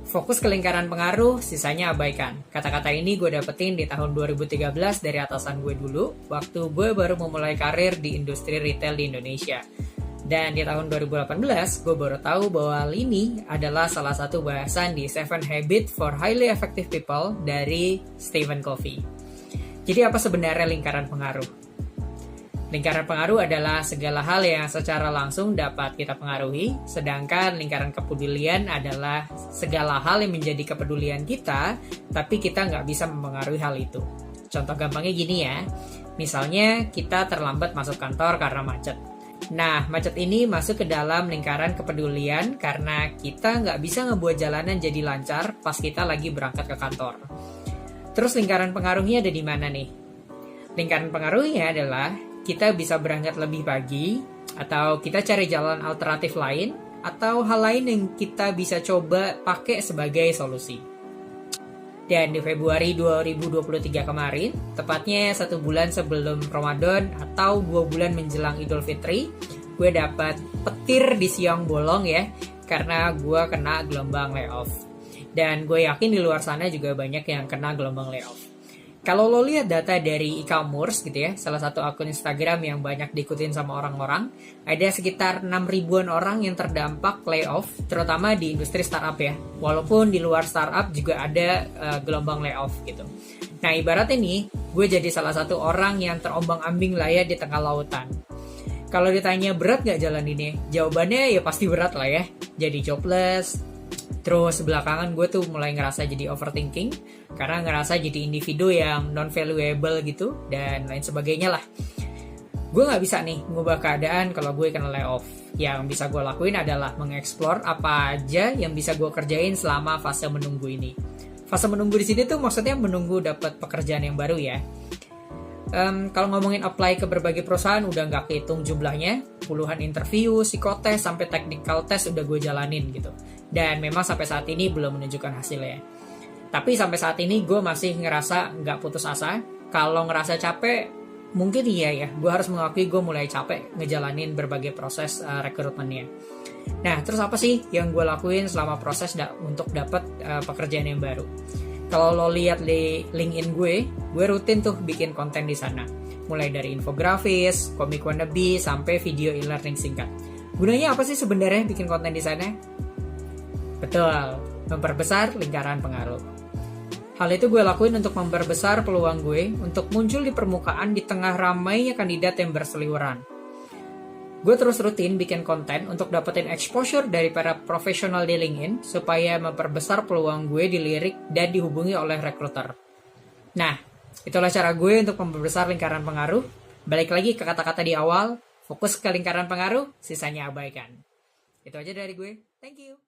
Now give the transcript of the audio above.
Fokus ke lingkaran pengaruh, sisanya abaikan. Kata-kata ini gue dapetin di tahun 2013 dari atasan gue dulu, waktu gue baru memulai karir di industri retail di Indonesia. Dan di tahun 2018, gue baru tahu bahwa ini adalah salah satu bahasan di 7 Habits for Highly Effective People dari Stephen Covey. Jadi apa sebenarnya lingkaran pengaruh? Lingkaran pengaruh adalah segala hal yang secara langsung dapat kita pengaruhi, sedangkan lingkaran kepedulian adalah segala hal yang menjadi kepedulian kita, tapi kita nggak bisa mempengaruhi hal itu. Contoh gampangnya gini ya, misalnya kita terlambat masuk kantor karena macet. Nah, macet ini masuk ke dalam lingkaran kepedulian karena kita nggak bisa ngebuat jalanan jadi lancar pas kita lagi berangkat ke kantor. Terus lingkaran pengaruhnya ada di mana nih? Lingkaran pengaruhnya adalah kita bisa berangkat lebih pagi, atau kita cari jalan alternatif lain, atau hal lain yang kita bisa coba pakai sebagai solusi. Dan di Februari 2023 kemarin, tepatnya 1 bulan sebelum Ramadan atau 2 bulan menjelang Idul Fitri, gue dapat petir di siang bolong ya, karena gue kena gelombang layoff. Dan gue yakin di luar sana juga banyak yang kena gelombang layoff. Kalau lo lihat data dari e-commerce gitu ya, salah satu akun Instagram yang banyak diikutin sama orang-orang, ada sekitar 6 ribuan orang yang terdampak layoff, terutama di industri startup ya. Walaupun di luar startup juga ada gelombang layoff gitu. Nah ibaratnya nih, gue jadi salah satu orang yang terombang-ambing lah ya di tengah lautan. Kalau ditanya berat gak jalan ini? Jawabannya ya pasti berat lah ya. Jadi jobless. Terus belakangan gue tuh mulai ngerasa jadi overthinking karena ngerasa jadi individu yang non-valuable gitu dan lain sebagainya lah. Gue gak bisa nih ngubah keadaan kalau gue kena layoff. Yang bisa gue lakuin adalah mengeksplor apa aja yang bisa gue kerjain selama fase menunggu ini. Fase menunggu di sini tuh maksudnya menunggu dapat pekerjaan yang baru ya. Kalau ngomongin apply ke berbagai perusahaan udah nggak kehitung jumlahnya, puluhan interview, psikotes, sampai technical test udah gue jalanin gitu. Dan memang sampai saat ini belum menunjukkan hasilnya. Tapi sampai saat ini gue masih ngerasa nggak putus asa. Kalau ngerasa capek, mungkin iya ya, gue harus mengakui gue mulai capek ngejalanin berbagai proses rekrutmennya. Nah, terus apa sih yang gue lakuin selama proses untuk dapat pekerjaan yang baru? Kalau lo lihat di LinkedIn gue rutin tuh bikin konten di sana. Mulai dari infografis, komik wannabe, sampai video e-learning singkat. Gunanya apa sih sebenarnya bikin konten di sana? Betul, memperbesar lingkaran pengaruh. Hal itu gue lakuin untuk memperbesar peluang gue untuk muncul di permukaan di tengah ramainya kandidat yang berseliweran. Gue terus rutin bikin konten untuk dapetin exposure dari para profesional di LinkedIn supaya memperbesar peluang gue dilirik dan dihubungi oleh recruiter. Nah, itulah cara gue untuk memperbesar lingkaran pengaruh. Balik lagi ke kata-kata di awal, fokus ke lingkaran pengaruh, sisanya abaikan. Itu aja dari gue. Thank you.